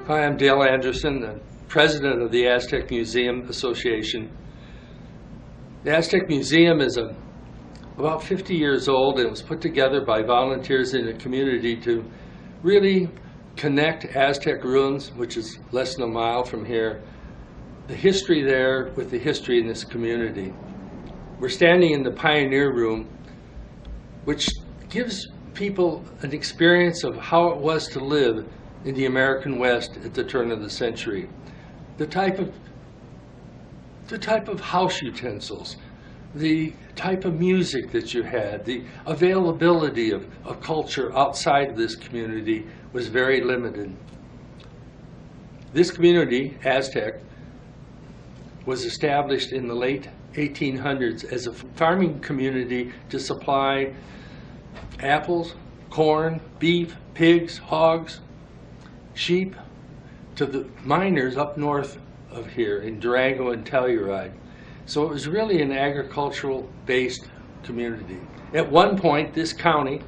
Hi, I'm Dale Anderson, the president of the Aztec Museum Association. The Aztec Museum is about 50 years old, and it was put together by volunteers in the community to really connect Aztec ruins, which is less than a mile from here, the history there with the history in this community. We're standing in the Pioneer Room, which gives people an experience of how it was to live in the American West at the turn of the century. The type of house utensils, the type of music that you had, the availability of culture outside of this community was very limited. This community, Aztec, was established in the late 1800s as a farming community to supply apples, corn, beef, pigs, hogs, sheep to the miners up north of here in Durango and Telluride. So it was really an agricultural-based community. At one point, this county,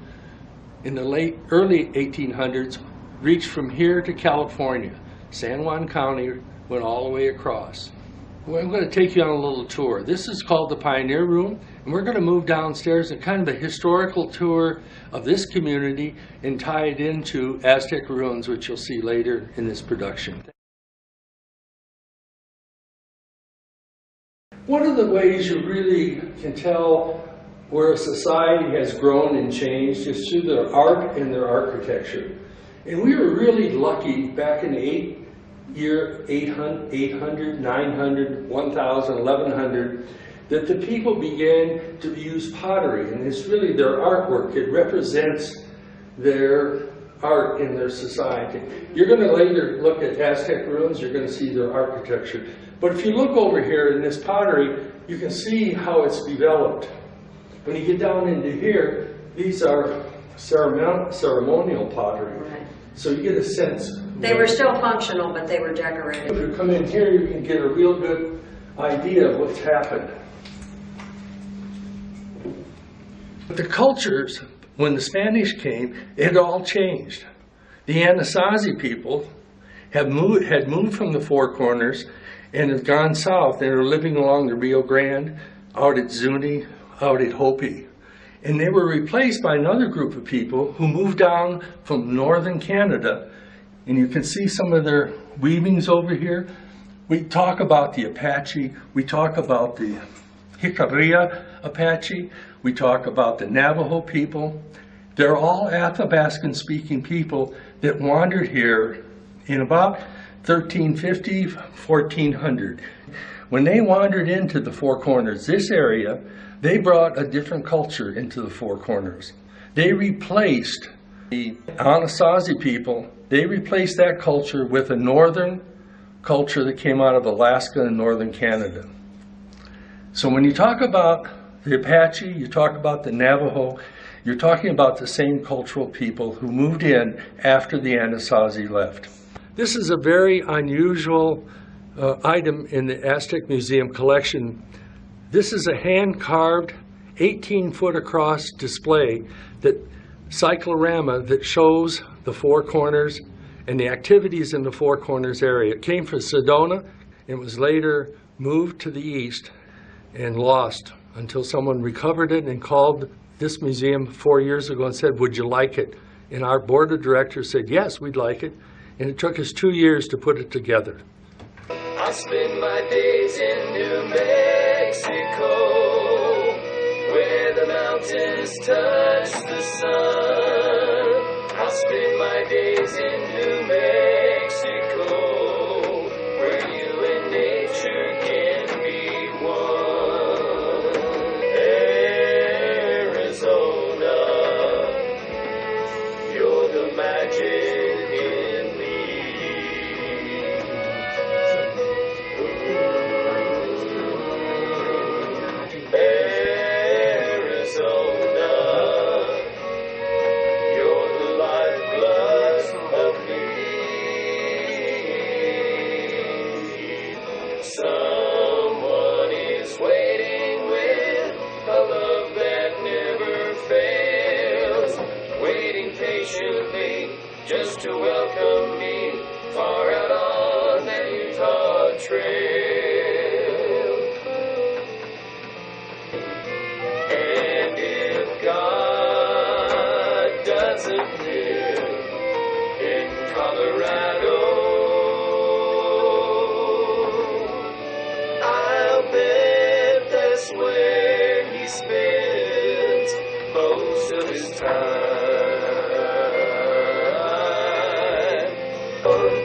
in the early 1800s, reached from here to California. San Juan County went all the way across. Well, I'm going to take you on a little tour. This is called the Pioneer Room, and we're going to move downstairs and kind of a historical tour of this community and tie it into Aztec ruins, which you'll see later in this production. One of the ways you really can tell where a society has grown and changed is through their art and their architecture. And we were really lucky back in the year 800, 900, 1000, 1100, that the people began to use pottery, and it's really their artwork. It represents their art in their society. You're going to later look at Aztec ruins, you're going to see their architecture. But if you look over here in this pottery, you can see how it's developed. When you get down into here, these are ceremonial pottery. Right. So you get a sense. They were still functional, but they were decorated. If you come in here, you can get a real good idea of what's happened. But the cultures, when the Spanish came, it had all changed. The Anasazi people had moved from the Four Corners and had gone south. They were living along the Rio Grande, out at Zuni, out at Hopi. And they were replaced by another group of people who moved down from northern Canada. And you can see some of their weavings over here. We talk about the Apache, we talk about the Jicarilla Apache, we talk about the Navajo people. They're all Athabascan speaking people that wandered here in about 1350, 1400. When they wandered into the Four Corners, this area, they brought a different culture into the Four Corners. They replaced the Anasazi people, they replaced that culture with a northern culture that came out of Alaska and northern Canada. So when you talk about the Apache, you talk about the Navajo, you're talking about the same cultural people who moved in after the Anasazi left. This is a very unusual item in the Aztec Museum collection. This is a hand-carved, 18-foot across display that Cyclorama that shows the Four Corners and the activities in the Four Corners area. It came from Sedona and was later moved to the east and lost until someone recovered it and called this museum 4 years ago and said, "Would you like it?" And our board of directors said, "Yes, we'd like it." And it took us 2 years to put it together. I spend my days in New Mexico, where the mountains touch the sun. I spend my days in New Mexico, where you and nature can be one. Arizona, you're the magic in me. Arizona, you're the lifeblood of me. Someone is waiting with a love that never fails, waiting patiently just to welcome me far this time.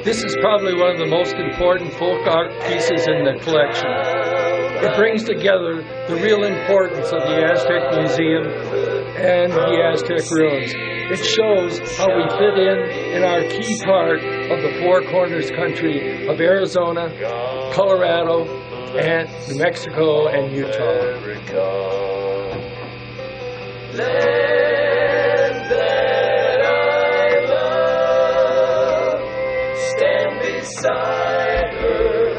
This is probably one of the most important folk art pieces in the collection. It brings together the real importance of the Aztec Museum and the Aztec ruins. It shows how we fit in our key part of the Four Corners country of Arizona, Colorado, and New Mexico and Utah. Land that I love, stand beside her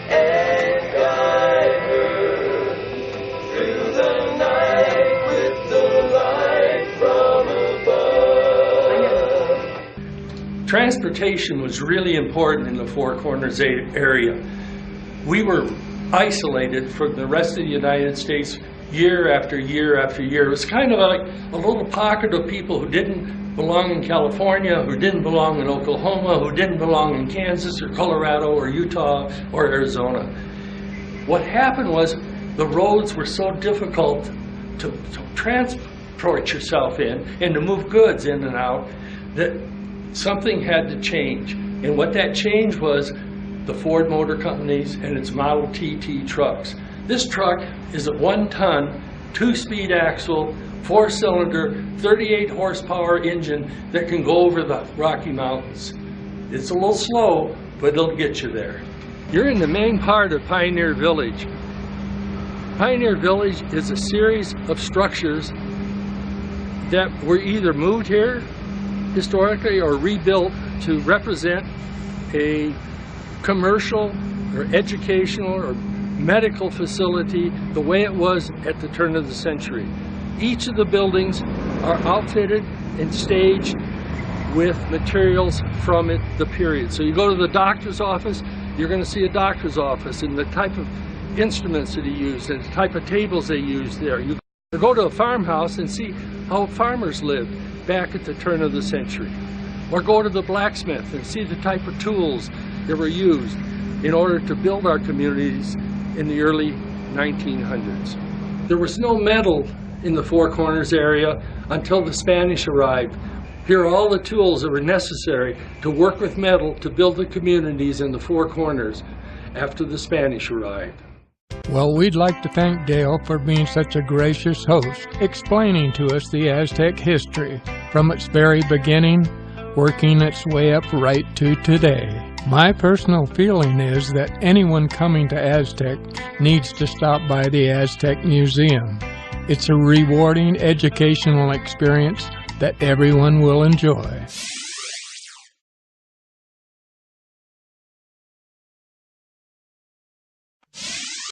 and guide her through the night with the light from above. Transportation was really important in the Four Corners area. We were isolated from the rest of the United States year after year after year. It was kind of like a little pocket of people who didn't belong in California, who didn't belong in Oklahoma, who didn't belong in Kansas or Colorado or Utah or Arizona. What happened was the roads were so difficult to transport yourself in and to move goods in and out that something had to change. And what that change was the Ford Motor Companies and its Model TT trucks. This truck is a 1-ton, 2-speed axle, 4-cylinder, 38 horsepower engine that can go over the Rocky Mountains. It's a little slow, but it'll get you there. You're in the main part of Pioneer Village. Pioneer Village is a series of structures that were either moved here historically or rebuilt to represent a commercial or educational or medical facility the way it was at the turn of the century. Each of the buildings are outfitted and staged with materials from the period. So you go to the doctor's office, you're going to see a doctor's office and the type of instruments that he used and the type of tables they used there. You go to a farmhouse and see how farmers lived back at the turn of the century. Or go to the blacksmith and see the type of tools that were used in order to build our communities in the early 1900s. There was no metal in the Four Corners area until the Spanish arrived. Here are all the tools that were necessary to work with metal to build the communities in the Four Corners after the Spanish arrived. Well, we'd like to thank Dale for being such a gracious host, explaining to us the Aztec history from its very beginning, working its way up right to today. My personal feeling is that anyone coming to Aztec needs to stop by the Aztec Museum. It's a rewarding educational experience that everyone will enjoy.